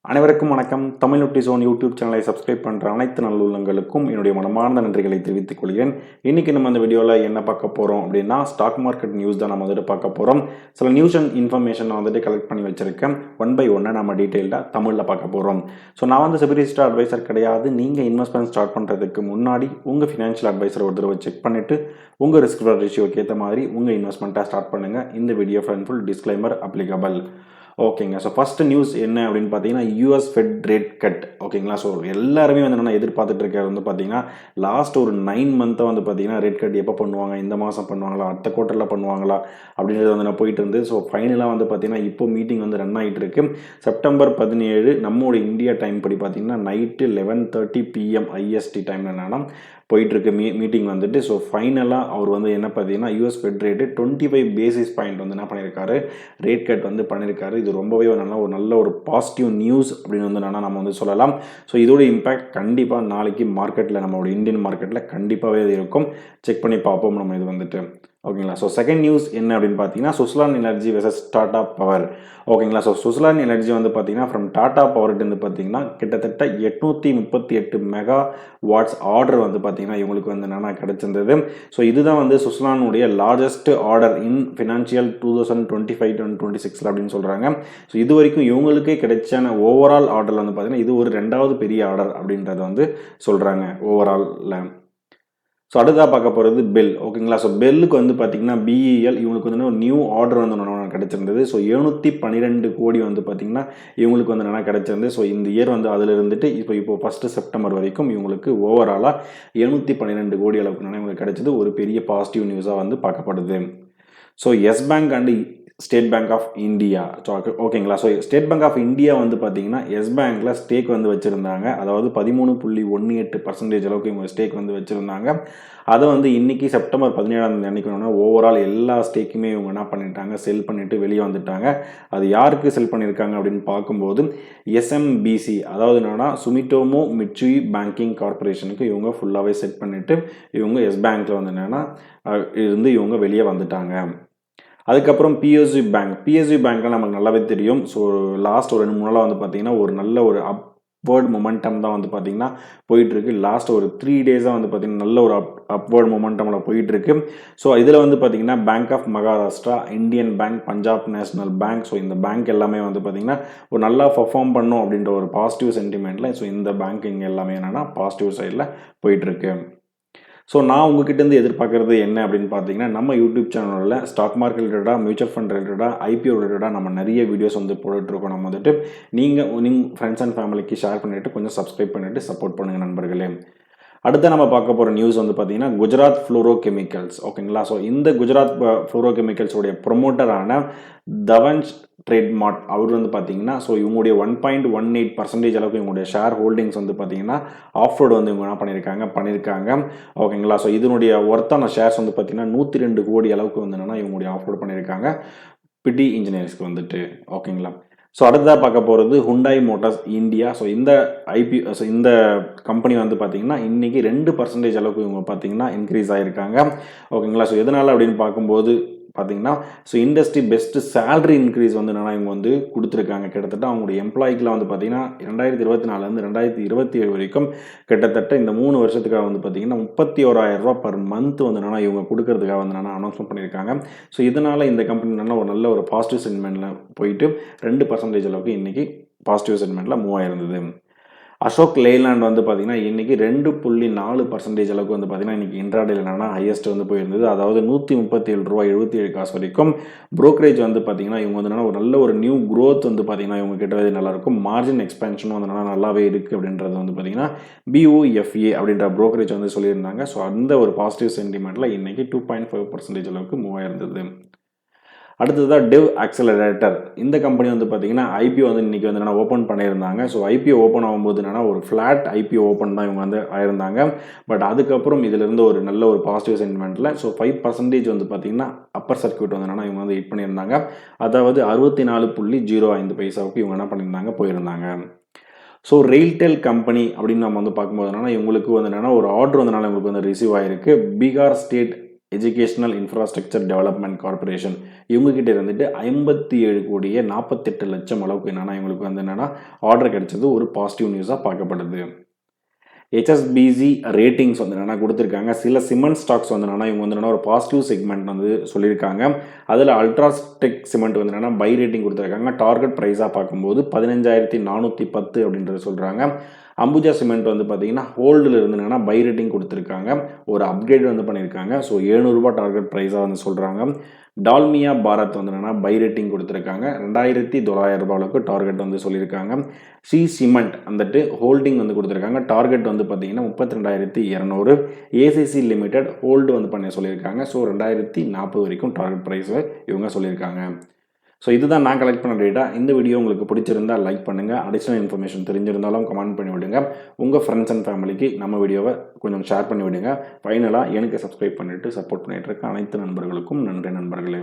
அனைவருக்கும் வணக்கம். Tamil naughty zone YouTube சேனலை சப்ஸ்கிரைப் பண்ணுற அனைத்து நல்லுள்ளங்களுக்கும் என்னுடைய மனமார்ந்த நன்றிகளை தெரிவித்துக் கொள்கிறேன். இன்றைக்கி நம்ம இந்த வீடியோவில் என்ன பார்க்க போகிறோம் அப்படின்னா, ஸ்டாக் மார்க்கெட் நியூஸ் தான் நம்ம பார்க்க போகிறோம். சில நியூஸ் அண்ட் இன்ஃபர்மேஷன் நான் கலெக்ட் பண்ணி வச்சுருக்கேன். ஒன் பை ஒன்னை நம்ம டீட்டெயில்டாக தமிழில் பார்க்க போகிறோம். ஸோ நான் செபி ரிஜிஸ்டர்ட் அட்வைசர் கிடையாது. நீங்கள் இன்வெஸ்ட்மெண்ட் ஸ்டார்ட் பண்ணுறதுக்கு முன்னாடி உங்கள் ஃபினான்ஷியல் அட்வைசர் ஒரு தடவை செக் பண்ணிவிட்டு உங்கள் ரிஸ்க் ரேஷியோக்கு ஏற்ற மாதிரி உங்கள் இன்வெஸ்ட்மெண்ட்டை ஸ்டார்ட் பண்ணுங்கள். இந்த வீடியோ ஃபுல் டிஸ்க்ளைமர் அப்ளிகபிள். ஓகேங்க. ஸோ ஃபஸ்ட்டு நியூஸ் என்ன அப்படின்னு பார்த்தீங்கன்னா, யூஎஸ் ஃபெட் ரேட் கட். ஓகேங்களா. ஸோ எல்லாருமே என்னென்ன எதிர்பார்த்துட்டு இருக்கிறது பார்த்தீங்கன்னா, லாஸ்ட் ஒரு 9 மந்த்தாக பார்த்தீங்கன்னா ரேட் கட் எப்போ பண்ணுவாங்க, இந்த மாதம் பண்ணுவாங்களா, அடுத்த குவார்ட்டரில் பண்ணுவாங்களா அப்படின்றது நான் போயிட்டு இருந்து. ஸோ ஃபைனலாக பார்த்தீங்கன்னா இப்போ மீட்டிங் ரன் ஆகிட்டு இருக்கு. செப்டம்பர் 17 நம்மளோட இந்தியா டைம் படி பார்த்தீங்கன்னா நைட்டு 11:30 PM ஐஎஸ்டி டைமில் என்னன்னா போயிட்டுருக்கு மீட்டிங் ஸோ ஃபைனலாக அவர் என்ன பார்த்தீங்கன்னா, US fed rate 25 basis point என்ன பண்ணியிருக்காரு, ரேட் கட் பண்ணியிருக்காரு. இது ரொம்பவே நல்ல ஒரு பாசிட்டிவ் நியூஸ் அப்படின்னு நம்ம சொல்லலாம். ஸோ இதோட இம்பேக்ட் கண்டிப்பாக நாளைக்கு மார்க்கெட்டில் நம்மளோட இந்தியன் மார்க்கெட்டில் கண்டிப்பாகவே இது இருக்கும். செக் பண்ணி பார்ப்போம் நம்ம இது ஓகேங்களா. ஸோ செகண்ட் நியூஸ் என்ன அப்படின்னு பார்த்தீங்கன்னா, Suzlon energy versus Tata power. ஓகேங்களா. ஸோ சுஸ்லான் எனர்ஜி பார்த்தீங்கன்னா ஃப்ரம் டாடா பவர்ட்டு பார்த்தீங்கன்னா கிட்டத்தட்ட 838 மெகா வாட்ஸ் ஆர்டர் பார்த்தீங்கன்னா இவங்களுக்கு என்னென்னா கிடைச்சிருந்தது. ஸோ இதுதான் சுஸ்லானுடைய லார்ஜஸ்ட் ஆர்டர் இன் ஃபினான்ஷியல் 2025-26 அப்படின்னு சொல்கிறாங்க. ஸோ இது வரைக்கும் இவங்களுக்கே கிடைச்சான ஓவரால் ஆர்டரில் பார்த்தீங்கன்னா இது ஒரு 2வது பெரிய ஆர்டர் அப்படின்றத சொல்கிறாங்க ஓவராலில். ஸோ அடுத்ததாக பார்க்க போகிறது பெல். ஓகேங்களா. ஸோ பெல்லுக்கு பார்த்தீங்கன்னா பிஇஎல் இவங்களுக்கு ஒரு நியூ ஆர்டர் கிடைச்சிருந்தது. ஸோ 712 கோடி பார்த்தீங்கன்னா இவங்களுக்கு என்னென்னா கிடைச்சிருந்தது. ஸோ இந்த இயர் அதில் இருந்துட்டு இப்போ ஃபஸ்ட்டு செப்டம்பர் வரைக்கும் இவங்களுக்கு ஓவராலாக 712 கோடி அளவுக்கு இவங்களுக்கு கிடைச்சது. ஒரு பெரிய பாசிட்டிவ் நியூஸாக பார்க்கப்படுது. So Yes Bank and State Bank of India. So ஓகேங்களா. So State Bank of India பார்த்தீங்கன்னா எஸ் பேங்க்கில் ஸ்டேக் வச்சுருந்தாங்க. அதாவது 13.18% அளவுக்கு இவங்க ஸ்டேக் வச்சுருந்தாங்க. அதை இன்னைக்கு செப்டம்பர் 17 அன்னைக்கு ஓவரால் எல்லா ஸ்டேக்குமே இவங்க என்ன பண்ணிட்டாங்க, செல் பண்ணிட்டு வெளியே வந்துட்டாங்க. அது யாருக்கு செல் பண்ணியிருக்காங்க அப்படின்னு பார்க்கும்போது எஸ்எம்பிசி, அதாவது என்னன்னா சுமிட்டோமோ மிட்சுயி பேங்கிங் கார்பரேஷனுக்கு இவங்க ஃபுல்லாகவே செட் பண்ணிட்டு இவங்க எஸ் பேங்க்கில் என்னன்னா இருந்து இவங்க வெளியே வந்துட்டாங்க. அதுக்கப்புறம் பிஎஸ்யூ பேங்க்லாம் நமக்கு நல்லாவே தெரியும். ஸோ லாஸ்ட் ஒரு 2-3 நாளாக பார்த்தீங்கன்னா ஒரு நல்ல ஒரு அப்வர்ட் மொமெண்டம் தான் பார்த்தீங்கன்னா போயிட்டுருக்கு. லாஸ்ட் ஒரு 3 டேஸாக பார்த்தீங்கன்னா நல்ல ஒரு அப்வர்ட் மொமெண்டமில் போயிட்டுருக்கு. ஸோ இதில் பார்த்தீங்கன்னா bank of Maharashtra, Indian bank, Punjab national bank, so இந்த பேங்க் எல்லாமே பார்த்தீங்கன்னா ஒரு நல்லா பர்ஃபார்ம் பண்ணும் அப்படின்ற ஒரு பாசிட்டிவ் சென்டிமெண்ட்டில் ஸோ இந்த பேங்க் எல்லாமே என்னென்னா பாசிட்டிவ் சைடில் போயிட்டுருக்கு. ஸோ நான் உங்ககிட்டேருந்து எதிர்பார்க்குறது என்ன அப்படின்னு பார்த்தீங்கன்னா, நம்ம யூடியூப் சேனலில் ஸ்டாக் மார்க்கெட் ரிலேட்டடாக, மியூச்சுவல் ஃபண்ட் ரிலேட்டடாக, ஐபிஓ ரிலேட்டடாக நம்ம நிறைய வீடியோஸ் போட்டுட்ருக்கோம். நம்ம நீங்கள் ஃப்ரெண்ட்ஸ் அண்ட் ஃபேமிலிக்கு ஷேர் பண்ணிவிட்டு கொஞ்சம் சப்ஸ்கிரைப் பண்ணிவிட்டு சப்போர்ட் பண்ணுங்கள் நண்பர்களே. அடுத்து நம்ம பார்க்க போகிற நியூஸ் பார்த்தீங்கன்னா குஜராத் ஃப்ளோரோ கெமிக்கல்ஸ். ஓகேங்களா. ஸோ இந்த குஜராத் ஃப்ளோரோ கெமிக்கல்ஸோடைய ப்ரொமோட்டரான தவன்ஷ் ட்ரேட்மார்ட் அவர் பார்த்தீங்கன்னா ஸோ இவங்களுடைய 1.18% அளவுக்கு இவங்களுடைய ஷேர் ஹோல்டிங்ஸ் பார்த்தீங்கன்னா ஆஃப்ரோடு இவங்க என்ன பண்ணியிருக்காங்க. ஓகேங்களா. ஸோ இதனுடைய ஒர்த்தான ஷேர்ஸ் பார்த்தீங்கன்னா 102 கோடி அளவுக்கு என்னென்னா இவங்களுடைய ஆஃப்ரோட் பண்ணியிருக்காங்க பிடி இன்ஜினியர்ஸ்க்கு ஓகேங்களா. ஸோ அடுத்ததாக பார்க்க போகிறது ஹுண்டாய் மோட்டார்ஸ் இந்தியா. ஸோ இந்த கம்பெனி பார்த்தீங்கன்னா இன்றைக்கி 2% அளவுக்கு இவங்க பார்த்தீங்கன்னா இன்க்ரீஸ் ஆகிருக்காங்க. ஓகேங்களா. ஸோ எதனால் அப்படின்னு பார்க்கும்போது பார்த்தீங்கன்னா so industry best salary increase என்னென்னா இவங்க கொடுத்துருக்காங்க. கிட்டத்தட்ட அவங்களுடைய எம்ப்ளாய்க்கெலாம் பார்த்தீங்கன்னா 2024 2027 வரைக்கும் கிட்டத்தட்ட இந்த 3 வருஷத்துக்காக பார்த்தீங்கன்னா 31,000 ரூபா பர் மந்த் என்னென்னா இவங்க கொடுக்கறதுக்காக என்னென்னா அனௌன்ஸ்மெண்ட் பண்ணியிருக்காங்க. ஸோ இதனால் இந்த கம்பெனி ஒரு நல்ல ஒரு பாசிட்டிவ் சென்டிமெண்ட்டில் போயிட்டு 2% அளவுக்கு இன்றைக்கி பாசிட்டிவ் சென்டிமெண்ட்டில் மூவ் ஆயிருந்தது. அசோக் லேலாண்ட் பார்த்தீங்கன்னா இன்றைக்கி 2.4% அளவுக்கு பார்த்தீங்கன்னா இன்றைக்கி இன்ட்ராடேல என்னென்னா ஹையஸ்ட் போயிருந்தது. அதாவது 137 ரூபா 77 காசு வரைக்கும். ப்ரோக்கரேஜ் பார்த்தீங்கன்னா இவங்க என்னென்னா ஒரு நல்ல ஒரு நியூ க்ரோத் பார்த்தீங்கன்னா இவங்க கிட்டவே நல்லாயிருக்கும். மார்ஜின் எக்ஸ்பென்ஷனும் நல்லாவே இருக்குது அப்படின்றது பார்த்தீங்கன்னா BOFA அப்படின்ற ப்ரோக்கரேஜ் சொல்லியிருந்தாங்க. ஸோ அந்த ஒரு பாசிட்டிவ் சென்டிமெண்ட்டில் இன்றைக்கி 2.5% அளவுக்கு மூவ் ஆயிருந்தது. அடுத்ததாக டெவ் ஆக்சலரேட்டர். இந்த கம்பெனி பார்த்தீங்கன்னா ஐபிஓ இன்றைக்கி என்னென்னா ஓப்பன் பண்ணியிருந்தாங்க. ஸோ ஐபிஓ ஓப்பன் ஆகும்போது என்னென்னா ஒரு ஃப்ளாட் ஐபிஓ ஓப்பன் தான் இவங்க ஆயிருந்தாங்க. பட் அதுக்கப்புறம் இதிலிருந்து ஒரு நல்ல ஒரு பாசிட்டிவ் சென்டிமெண்ட்டில் ஸோ 5% பார்த்தீங்கன்னா அப்பர் சர்க்யூட் என்னென்னா இவங்க ஹிட் பண்ணியிருந்தாங்க. அதாவது 64.05 பைசாவுக்கு இவங்க என்ன பண்ணியிருந்தாங்க போயிருந்தாங்க. ஸோ ரெயில்டெல் கம்பெனி அப்படின்னு நம்ம பார்க்கும்போது என்னென்னா இவங்களுக்கு என்னென்னா ஒரு ஆர்டர் இவங்களுக்கு ரிசீவ் ஆகிருக்கு. Bihar state educational infrastructure development corporation இவங்ககிட்ட இருந்துட்டு 57 கோடியே 48 லட்சம் அளவுக்கு என்னென்னா இவங்களுக்கு வந்து என்னென்னா ஆர்டர் கிடைச்சது ஒரு பாசிட்டிவ் நியூஸாக பார்க்கப்படுது. HSBC ரேட்டிங்ஸ் வந்து என்னென்னா கொடுத்துருக்காங்க. சில சிமெண்ட் ஸ்டாக்ஸ் வந்து என்னென்னா இவங்க வந்து என்னென்னா ஒரு பாசிட்டிவ் செக்மெண்ட் வந்து சொல்லியிருக்காங்க. அதில் அல்ட்ராடெக் சிமெண்ட் வந்து என்னென்னா பை ரேட்டிங் கொடுத்துருக்காங்க. டார்கெட் ப்ரைஸாக பார்க்கும்போது 15,410 அப்படின்றது சொல்கிறாங்க. அம்புஜா சிமெண்ட் வந்து பார்த்தீங்கன்னா ஹோல்டில் இருந்து என்னென்னா பை ரேட்டிங் கொடுத்துருக்காங்க. ஒரு அப்கிரேட் வந்து பண்ணியிருக்காங்க. ஸோ ₹700 டார்கெட் ப்ரைஸாக வந்து சொல்கிறாங்க. டால்மியா பாரத் வந்து என்னென்னா பை ரேட்டிங் கொடுத்துருக்காங்க. ₹2,900 டார்கெட் வந்து சொல்லியிருக்காங்க. சி சிமெண்ட் வந்துட்டு ஹோல்டிங் வந்து கொடுத்துருக்காங்க. டார்கெட் வந்து பார்த்தீங்கன்னா 32,200. ஏசிசி லிமிடெட் ஹோல்டு வந்து பண்ண சொல்லியிருக்காங்க. ஸோ 2040 வரைக்கும் டார்கெட் ப்ரைஸ் இவங்க சொல்லியிருக்காங்க. ஸோ இதுதான் நான் கலெக்ட் பண்ண டேட்டா. இந்த வீடியோ உங்களுக்கு பிடிச்சிருந்தா லைக் பண்ணுங்கள். அடிஷ்னல் இன்ஃபர்மேஷன் தெரிஞ்சிருந்தாலும் கமெண்ட் பண்ணி விடுங்க. உங்கள் ஃப்ரெண்ட்ஸ் அண்ட் ஃபேமிலிக்கு நம்ம வீடியோவை கொஞ்சம் ஷேர் பண்ணி விடுங்க. ஃபைனலாக எனக்கு சப்ஸ்கிரைப் பண்ணிவிட்டு சப்போர்ட் பண்ணிகிட்டு இருக்க அனைத்து நண்பர்களுக்கும் நன்றி நண்பர்களே.